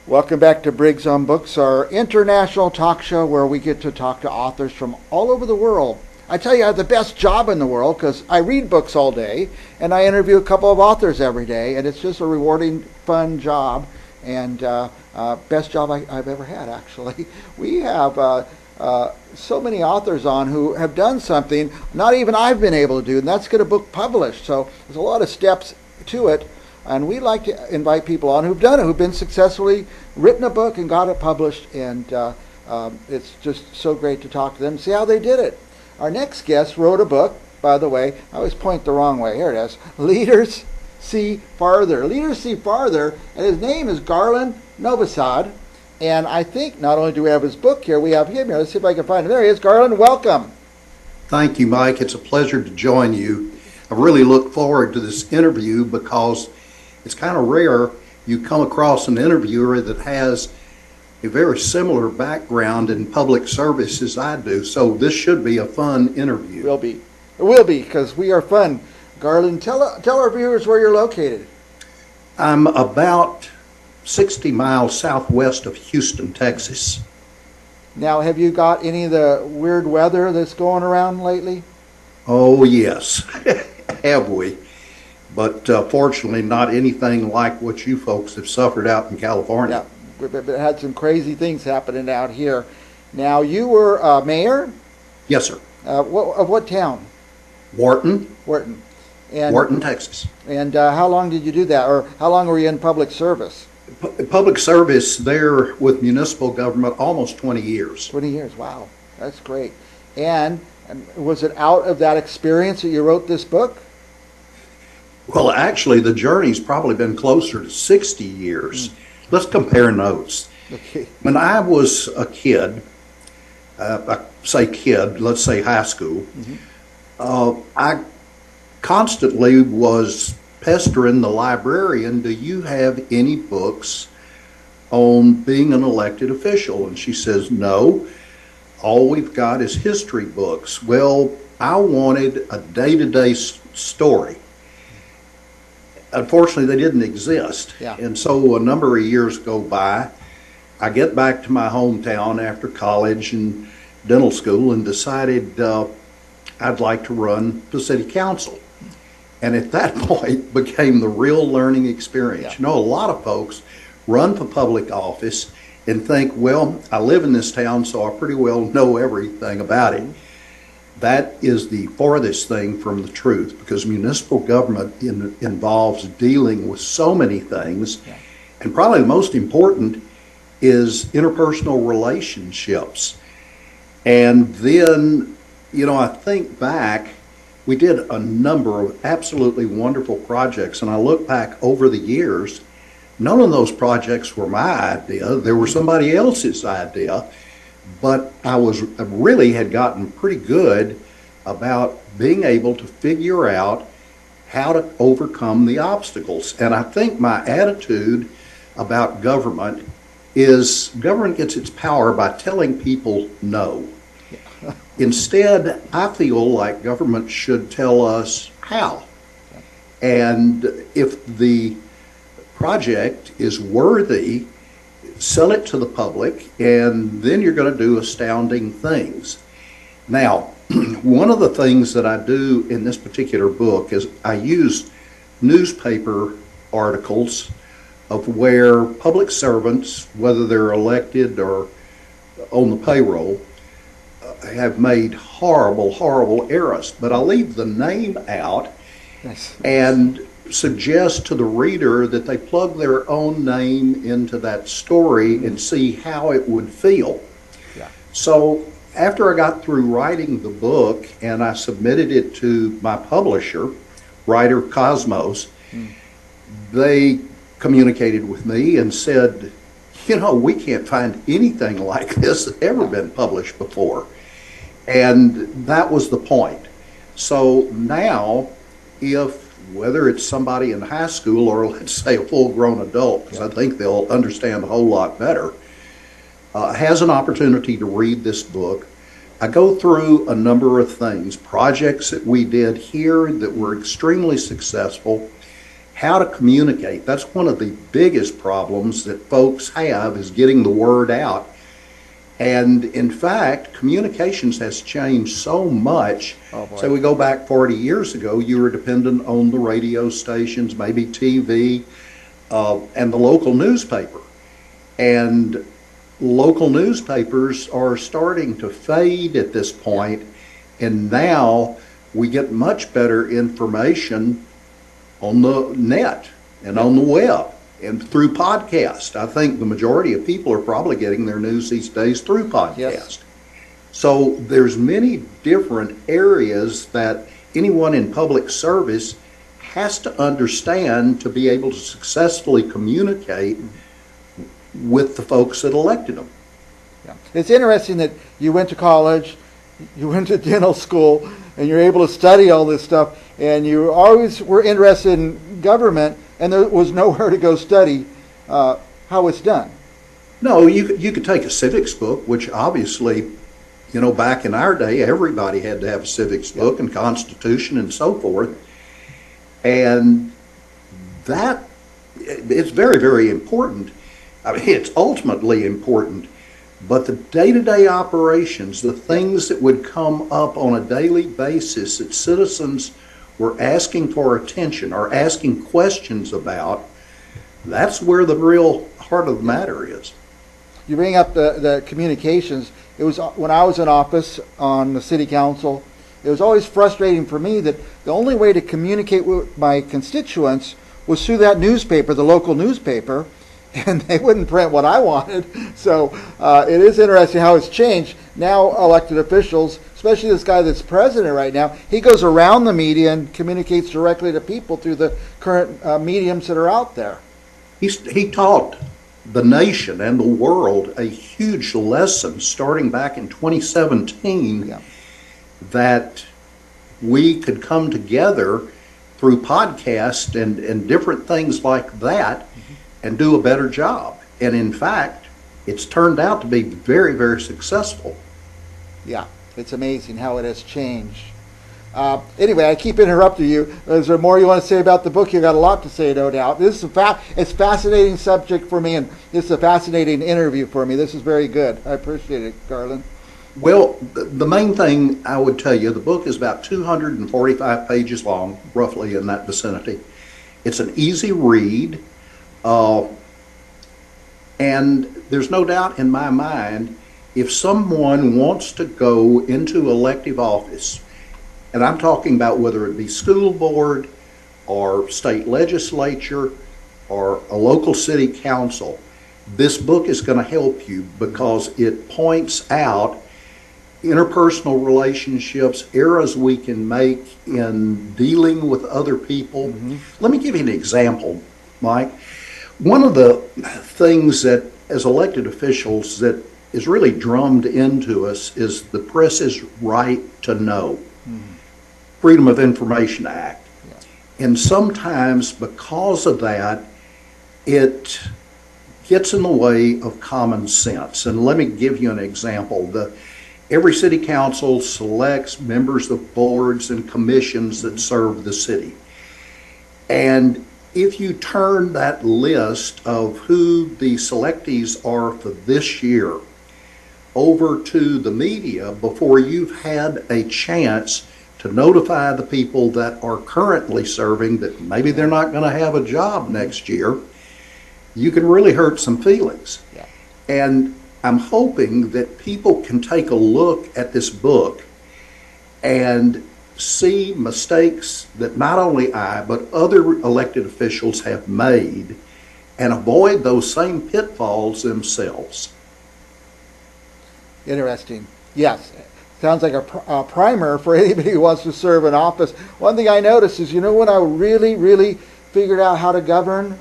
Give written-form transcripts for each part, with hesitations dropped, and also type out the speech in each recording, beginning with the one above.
Welcome back to Briggs on Books, our international talk show where we get to talk to authors from all over the world. I tell you, I have the best job in the world because I read books all day and I interview a couple of authors every day, and it's just a rewarding, fun job, and best job I've ever had, actually. We have so many authors on who have done something not even I've been able to do, and that's get a book published. So there's a lot of steps to it. And we like to invite people on who've done it, who've been successfully written a book and got it published. And it's just so great to talk to them and see how they did it. Our next guest wrote a book, by the way. I always point the wrong way. Here it is. Leaders See Farther. Leaders See Farther. And his name is Garland Novosad. And I think not only do we have his book here, we have him here. Let's see if I can find him. There he is. Garland, welcome. Thank you, Mike. It's a pleasure to join you. I really look forward to this interview because it's kind of rare you come across an interviewer that has a very similar background in public service as I do. So this should be a fun interview. It will be. It will be, because we are fun. Garland, tell our viewers where you're located. I'm about 60 miles southwest of Houston, Texas. Now, have you got any of the weird weather that's going around lately? Oh, yes. Have we? But fortunately, not anything like what you folks have suffered out in California. Yeah, but had some crazy things happening out here. Now, you were mayor? Yes, sir. Of what town? Wharton, Texas. Texas. And how long did you do that? Or how long were you in public service? Public service there with municipal government, almost 20 years. 20 years, wow. That's great. And was it out of that experience that you wrote this book? Well, actually, the journey's probably been closer to 60 years. Let's compare notes. Okay. When I was a kid, let's say high school, I constantly was pestering the librarian, do you have any books on being an elected official? And she says, no, all we've got is history books. Well, I wanted a day-to-day story. Unfortunately, they didn't exist. Yeah. And so a number of years go by. I get back to my hometown after college and dental school and decided I'd like to run for city council. And at that point became the real learning experience. Yeah. You know, a lot of folks run for public office and think, well, I live in this town, so I pretty well know everything about it. That is the farthest thing from the truth, because municipal government involves dealing with so many things. Yeah. And probably the most important is interpersonal relationships. And then, you know, I think back, we did a number of absolutely wonderful projects, and I look back over the years, none of those projects were my idea. They were somebody else's idea. But I really had gotten pretty good about being able to figure out how to overcome the obstacles. And I think my attitude about government is government gets its power by telling people no. Instead, I feel like government should tell us how. And if the project is worthy, sell it to the public, and then you're going to do astounding things. Now, one of the things that I do in this particular book is I use newspaper articles of where public servants, whether they're elected or on the payroll, have made horrible, horrible errors. But I leave the name out and suggest to the reader that they plug their own name into that story and see how it would feel. Yeah. So after I got through writing the book and I submitted it to my publisher, Writer Cosmos, they communicated with me and said, you know, we can't find anything like this that's ever been published before. And that was the point. So now, whether it's somebody in high school or let's say a full-grown adult, because I think they'll understand a whole lot better, has an opportunity to read this book. I go through a number of things, projects that we did here that were extremely successful, how to communicate. That's one of the biggest problems that folks have, is getting the word out. And in fact, communications has changed so much. Oh, boy. So we go back 40 years ago, you were dependent on the radio stations, maybe TV, and the local newspaper. And local newspapers are starting to fade at this point, and now we get much better information on the net and on the web and through podcast. I think the majority of people are probably getting their news these days through podcast. Yes. So there's many different areas that anyone in public service has to understand to be able to successfully communicate with the folks that elected them. Yeah. It's interesting that you went to college, you went to dental school, and you're able to study all this stuff, and you always were interested in government, and there was nowhere to go study how it's done. No, you could take a civics book, which obviously, back in our day, everybody had to have a civics book and Constitution and so forth. And that, it's very, very important. I mean, it's ultimately important, but the day-to-day operations, the things that would come up on a daily basis that citizens were asking for attention or asking questions about, that's where the real heart of the matter is. You bring up the communications. It was when I was in office on the city council, it was always frustrating for me that the only way to communicate with my constituents was through that newspaper, the local newspaper, and they wouldn't print what I wanted. So it is interesting how it's changed. Now elected officials, especially this guy that's president right now, he goes around the media and communicates directly to people through the current mediums that are out there. He taught the nation and the world a huge lesson starting back in 2017 that we could come together through podcasts and different things like that and do a better job. And in fact, it's turned out to be very, very successful. Yeah, it's amazing how it has changed. Anyway, I keep interrupting you. Is there more you want to say about the book? You got a lot to say, no doubt. This is it's a fascinating subject for me, and this is a fascinating interview for me. This is very good. I appreciate it, Garland. Well, the main thing I would tell you, the book is about 245 pages long, roughly in that vicinity. It's an easy read, and there's no doubt in my mind, if someone wants to go into elective office, and I'm talking about whether it be school board or state legislature or a local city council, this book is going to help you because it points out interpersonal relationships, errors we can make in dealing with other people. Mm-hmm. Let me give you an example, Mike. One of the things that as elected officials that is really drummed into us is the press's right to know. Mm-hmm. Freedom of Information Act. Yeah. And sometimes because of that, it gets in the way of common sense. And let me give you an example. Every city council selects members of boards and commissions that serve the city. And if you turn that list of who the selectees are for this year over to the media before you've had a chance to notify the people that are currently serving that maybe they're not going to have a job next year, you can really hurt some feelings. Yeah. And I'm hoping that people can take a look at this book and see mistakes that not only I, but other elected officials have made and avoid those same pitfalls themselves. Interesting. Yes. Sounds like a primer for anybody who wants to serve in office. One thing I noticed is, when I really figured out how to govern,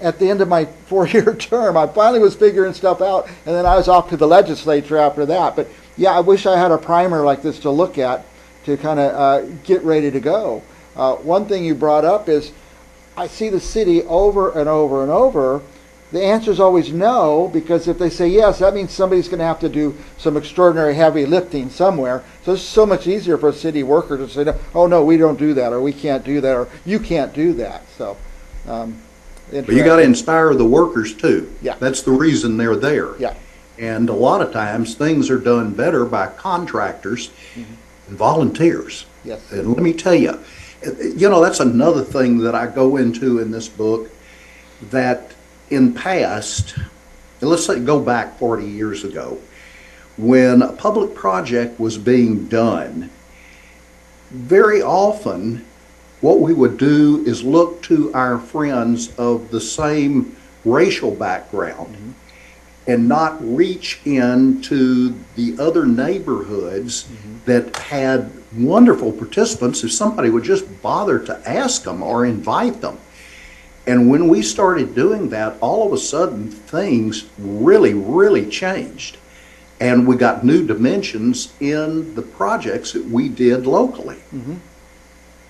at the end of my 4-year term, I finally was figuring stuff out, and then I was off to the legislature after that. But yeah, I wish I had a primer like this to look at to kind of get ready to go. One thing you brought up is I see the city over and over and over. The answer is always no, because if they say yes, that means somebody's going to have to do some extraordinary heavy lifting somewhere. So it's so much easier for a city worker to say, no, oh no, we don't do that, or we can't do that, or you can't do that. So But you got to inspire the workers too. Yeah. That's the reason they're there. Yeah. And a lot of times things are done better by contractors and volunteers. Yes. And let me tell you, that's another thing that I go into in this book, that in past, let's say go back 40 years ago, when a public project was being done, very often what we would do is look to our friends of the same racial background and not reach into the other neighborhoods that had wonderful participants if somebody would just bother to ask them or invite them. And when we started doing that, all of a sudden things really, really changed. And we got new dimensions in the projects that we did locally.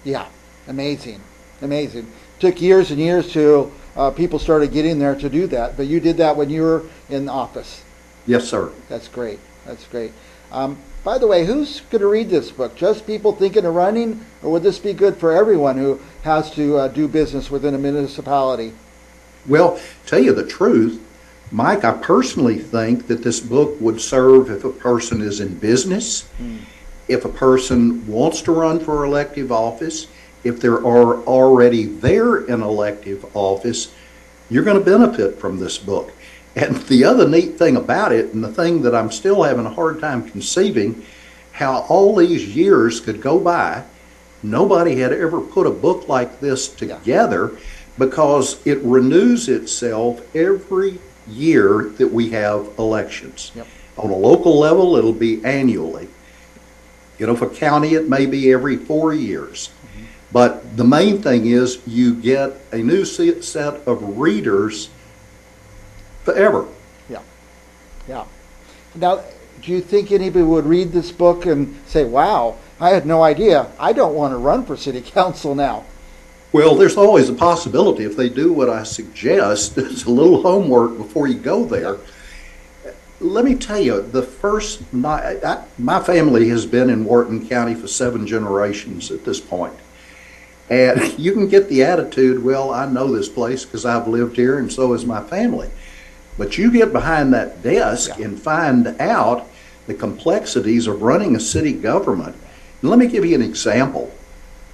Yeah, amazing, amazing. Took years and years to people started getting there to do that, but you did that when you were in office. Yes, sir. That's great. That's great. By the way, who's going to read this book? Just people thinking of running, or would this be good for everyone who has to do business within a municipality? Well, tell you the truth, Mike, I personally think that this book would serve if a person is in business, if a person wants to run for elective office, if there are already there in elective office. You're going to benefit from this book. And the other neat thing about it, and the thing that I'm still having a hard time conceiving, how all these years could go by, nobody had ever put a book like this together, because it renews itself every year that we have elections. On a local level, it'll be annually. For county, it may be every 4 years. But the main thing is you get a new set of readers forever. Yeah. Now, do you think anybody would read this book and say, wow, I had no idea. I don't want to run for city council now? Well, there's always a possibility if they do what I suggest. It's a little homework before you go there. Let me tell you, the first night, my family has been in Wharton County for 7 generations at this point. And you can get the attitude, well, I know this place because I've lived here and so has my family. But you get behind that desk and find out the complexities of running a city government. And let me give you an example.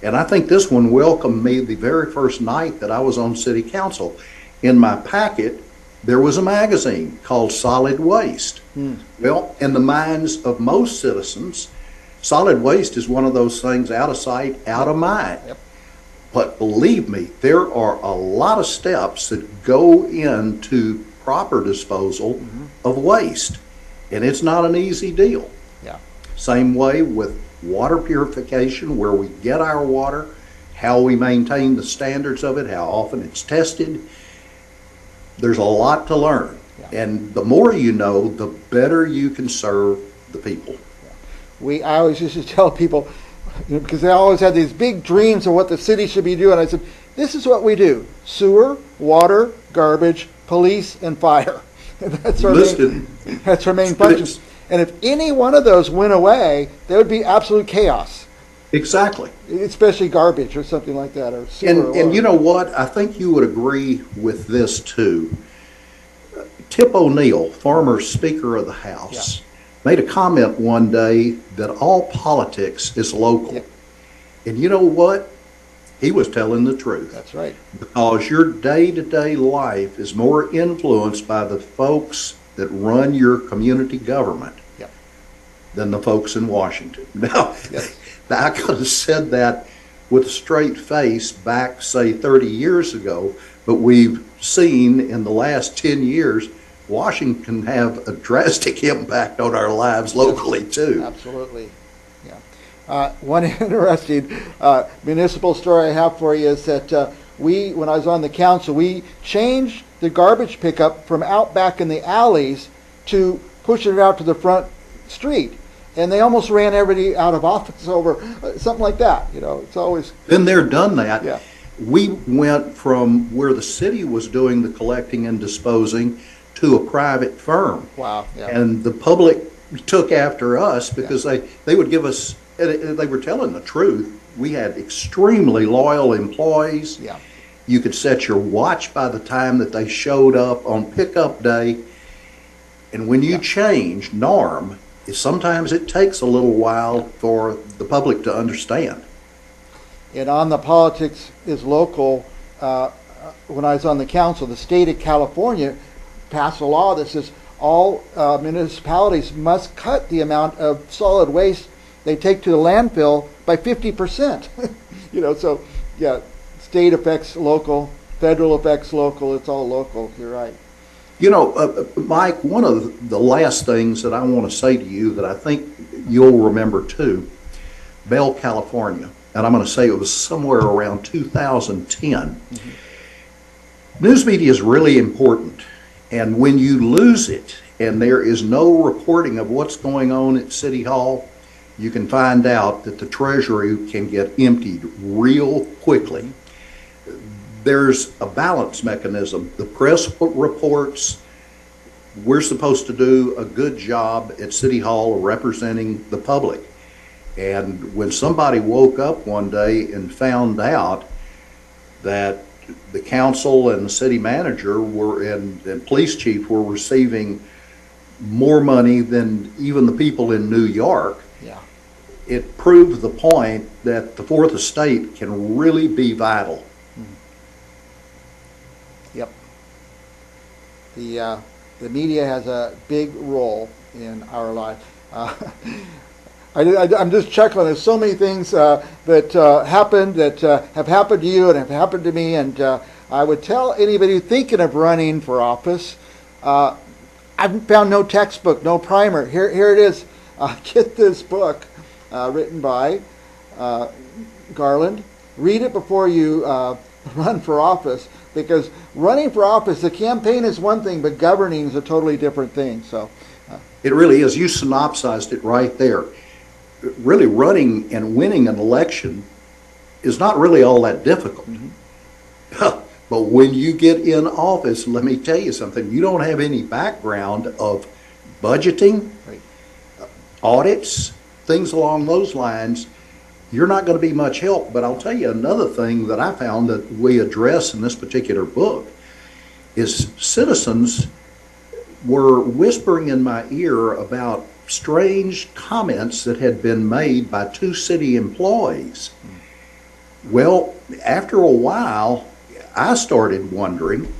And I think this one welcomed me the very first night that I was on city council. In my packet, there was a magazine called Solid Waste. Well, in the minds of most citizens, solid waste is one of those things out of sight, out of mind. But believe me, there are a lot of steps that go into proper disposal of waste. And it's not an easy deal. Same way with water purification, where we get our water, how we maintain the standards of it, how often it's tested. There's a lot to learn. And the more you know, the better you can serve the people. I always used to tell people, because they always had these big dreams of what the city should be doing. I said, this is what we do: sewer, water, garbage, police, and fire. That's our main function. And if any one of those went away, there would be absolute chaos. Exactly. Especially garbage or something like that, or sewer. And you know what? I think you would agree with this too. Tip O'Neill, former Speaker of the House, made a comment one day that all politics is local. And you know what? He was telling the truth. That's right. Because your day-to-day life is more influenced by the folks that run your community government than the folks in Washington. Now, I could have said that with a straight face back, say, 30 years ago, but we've seen in the last 10 years, Washington have a drastic impact on our lives locally, too. Absolutely. One interesting municipal story I have for you is that when I was on the council, we changed the garbage pickup from out back in the alleys to pushing it out to the front street. And they almost ran everybody out of office over something like that. It's always... Been there, done that. We went from where the city was doing the collecting and disposing to a private firm. Wow. And the public took after us because they would give us... They were telling the truth. We had extremely loyal employees, You could set your watch by the time that they showed up on pickup day. And when you change norm, sometimes it takes a little while for the public to understand. And on the politics is local, when I was on the council, the state of California passed a law that says all municipalities must cut the amount of solid waste they take to the landfill by 50%. So yeah, state affects local, federal affects local, it's all local, you're right. Mike, one of the last things that I want to say to you that I think you'll remember too, Bell, California, and I'm going to say it was somewhere around 2010. Mm-hmm. News media is really important, and when you lose it and there is no reporting of what's going on at City Hall, you can find out that the Treasury can get emptied real quickly. There's a balance mechanism. The press reports we're supposed to do a good job at City Hall representing the public. And when somebody woke up one day and found out that the council and the city manager and police chief were receiving more money than even the people in New York, it proved the point that the Fourth Estate can really be vital. Yep. The media has a big role in our life. I'm just chuckling. There's so many things that happened that have happened to you and have happened to me. And I would tell anybody thinking of running for office, I've found no textbook, no primer. Here it is. Get this book written by Garland. Read it before you run for office, because running for office, the campaign is one thing, but governing is a totally different thing. So it really is. You synopsized it right there. Really, running and winning an election is not really all that difficult. Mm-hmm. But when you get in office, let me tell you something, you don't have any background of budgeting, right, audits, things along those lines, you're not going to be much help. But I'll tell you another thing that I found that we address in this particular book is citizens were whispering in my ear about strange comments that had been made by two city employees. Well, after a while, I started wondering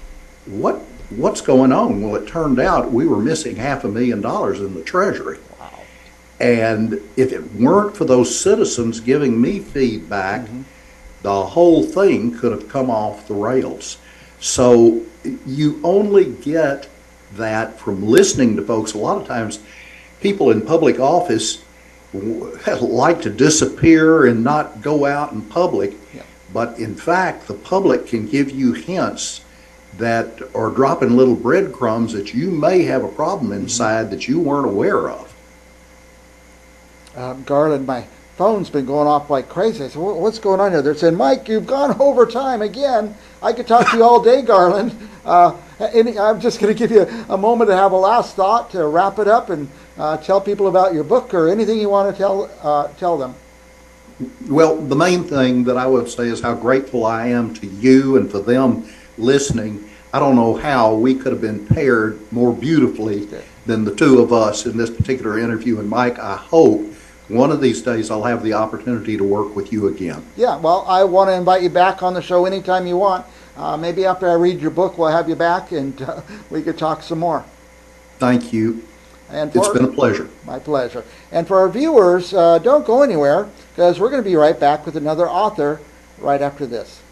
what's going on. Well, it turned out we were missing $500,000 in the Treasury. Wow. And if it weren't for those citizens giving me feedback, mm-hmm, the whole thing could have come off the rails. So you only get that from listening to folks. A lot of times people in public office like to disappear and not go out in public. Yeah. But in fact, the public can give you hints that are dropping little breadcrumbs that you may have a problem inside, mm-hmm, that you weren't aware of. Garland, my phone's been going off like crazy. I said, what's going on here? They're saying, Mike, you've gone over time again. I could talk to you all day, Garland. I'm just going to give you a moment to have a last thought to wrap it up and tell people about your book or anything you want to tell them. Well, the main thing that I would say is how grateful I am to you and for them listening. I don't know how we could have been paired more beautifully than the two of us in this particular interview. And Mike, I hope one of these days I'll have the opportunity to work with you again. Yeah, well, I want to invite you back on the show anytime you want. Maybe after I read your book, we'll have you back and we could talk some more. Thank you. It's been a pleasure. My pleasure. And for our viewers, don't go anywhere, because we're going to be right back with another author right after this.